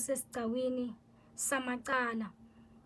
kusesigcawini samacala.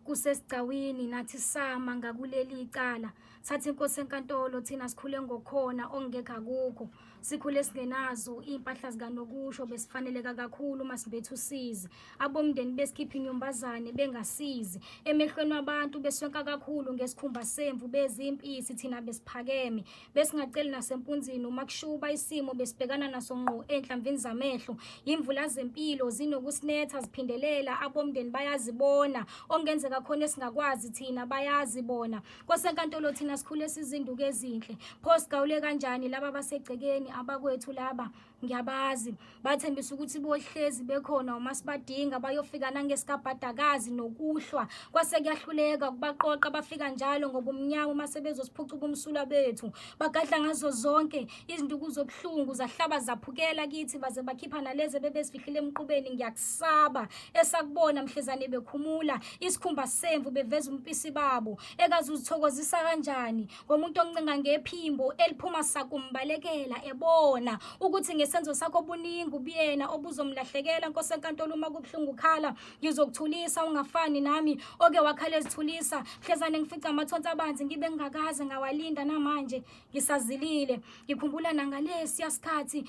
Kusesigcawini nathi sama ngakuleli icala. Sathi inkosi enkantolo thina sikhule ngokhona ongekho akukho. Sikhule singenazo impahla zikanokusho besifaneleka kakhulu masibethu usizi. Abomndeni besikhipha inyumbazane bengasizi. Emehlweni wabantu beswenka kakhulu ngesikhumba semvu bezimpisi thina besiphakeme. Besingaceli nasempunzini uma kushuba isimo besibhekana naso ngqo enhlamvini zamehlo. Imvula zempilo zinokusinetha ziphindelela abomndeni bayazibona. Ongenzeka khona esingakwazi thina bayazibona. Nkosi enkantolo thina sikhule sizinduku ezinhle. Pho sigawule kanjani laba basegcekeni abakwethu laba ngiyabazi. Bathembisa ukuthi bohlezi bekhona uma sibadinga bayofika nangesikabhadakazi nokuhlwa. Kwase kuyahluleka kubaqoqa bafika njalo ngoba umnyama uma sebezosiphucuka umsula bethu. Bagadla ngazo zonke izinduku zobuhlungu zahlaba zaphukela kithi baze bakhipha naleze bebesifihlile emqubeni ngiyakusaba. Esakubona mhlezane bekhumula isikhumba semvu beveza umpisi babo. Ekazi uzithokozisa kanjani ngomuntu oncenga ngephimbo eliphuma sakumbalekela ebona ukuthi ngesenzo sakho buningi ubuyena obuzomlahlekela. Nkosi enkantolo uma kubuhlungu khala ngizokuthulisa ungafani nami oke wakhala ezithulisa. Mhlezane ngifica amathonsi abanzi ngibe ngingakaze ngawalinda namanje ngisazilile. Ngikhumbula nangalesi yasikhathi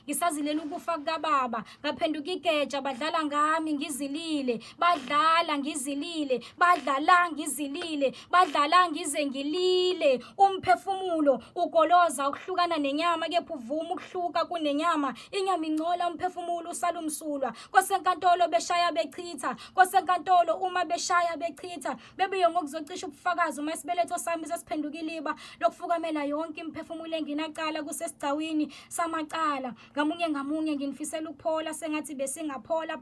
ngisazilela ukufa kukaBaba. Ngaphenduka igeja badlala ngami ngizilile. Badlala ngizilile, badlala ngizilile, badlala ngize ngilile. Umphefumulo ugoloza ukuhlukana nenyama kepha uvuma ukuhluka kunenyama. Inyama ingcola umphefumulo usala umsulwa. Nkosi enkantolo beshaya bechitha. Nkosi enkantolo uma beshaya bechitha bebuye ngokuzocisha ubufakazi uma isibeletho sami sesiphenduka iliba lokufukamela yonke imphefumulo enginacala kusesigcawini samacala. Ngamunye nginifisela ukuphola sengathi besingaphola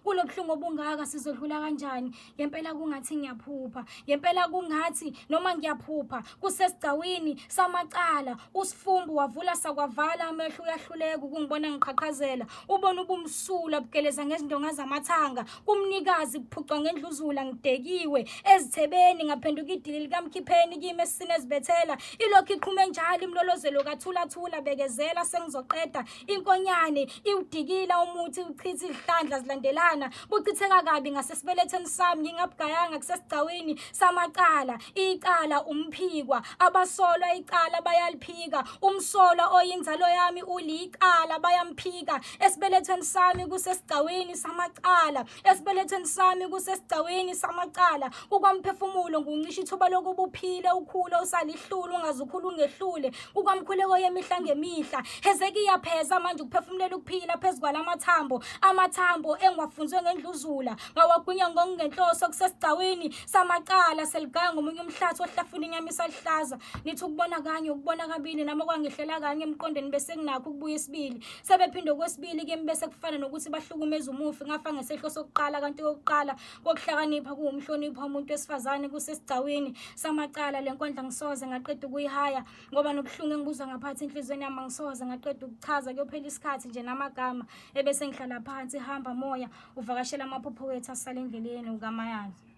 kulobuhlungu obungaka sizodlula kanjani. Ngempela kungathi ngiyaphupha, ngempela kungathi noma ngiyaphupha. Kusesigcawini samacala usifumbu wavula sakwavala amehlo uyahluleka ukungibona ngiqhaqhazela. Ubona ubumsula bugeleza ngezindonga zamathanga. Kumnikazi kuphucwa ngendluzula ngidekiwe ezithebeni ngaphenduka idili likamkhipheni kimi esisine ezibethela. Ilokhu iqhume njalo imlolozelo kathula bekezela sengizoqeda. Inkonyane iwudikila umuthi uchitha izihlandla zilandelana. Buchitheka kabi ngasesibeletheni sami ngingabugayanga kusesigcawini samacala. Icala umphikwa abasolwa icala bayaliphika. Umsolwa oyinzalo yami ulicala bayamphika. Esibeletheni sami kusesigcawini samacala. Esibeletheni sami kusesigcawini samacala. Kukwamphefumulo nguncisha ithuba lokubuphile ukhule usalihlule ungazukhula ungehlule. Kukwamkhuleko yemihla ngemihla. Hezekiya pheza manje ukuphefumulela ukuphila phezukwalathambo. Amathambo engiwafunzwe ngendluzula. Ngawagwinya ngongenhloso kusesigcawini samacala seligaya ngomunye umhlathi ohlafuna inyama isalihlaza. Nithi ukubona kanye ukubona kabili nami kwangihlela kanye emqondweni bese nginakho ukubuya isibili. Sebephinde kwesibili kimi bese kufana nokuthi bahlukumeza umufi ngafa ngesehlo sokuqala kanti okokuqala kokuhlakanipha kuwumhlonipha umuntu wesifazane kusesigcawini samacala. Lenkondla ngisoze ngaqeda ukuyihaya ngoba nobuhlungu engibuzwa ngaphansi enhlizweni yami ngisoze ngaqeda ukuchaza. Kuyophela isikhathi nje namagama ebese ngihlala phansi hamba moya uvakashela amaphupho wethu asale endleleni ukamayazi.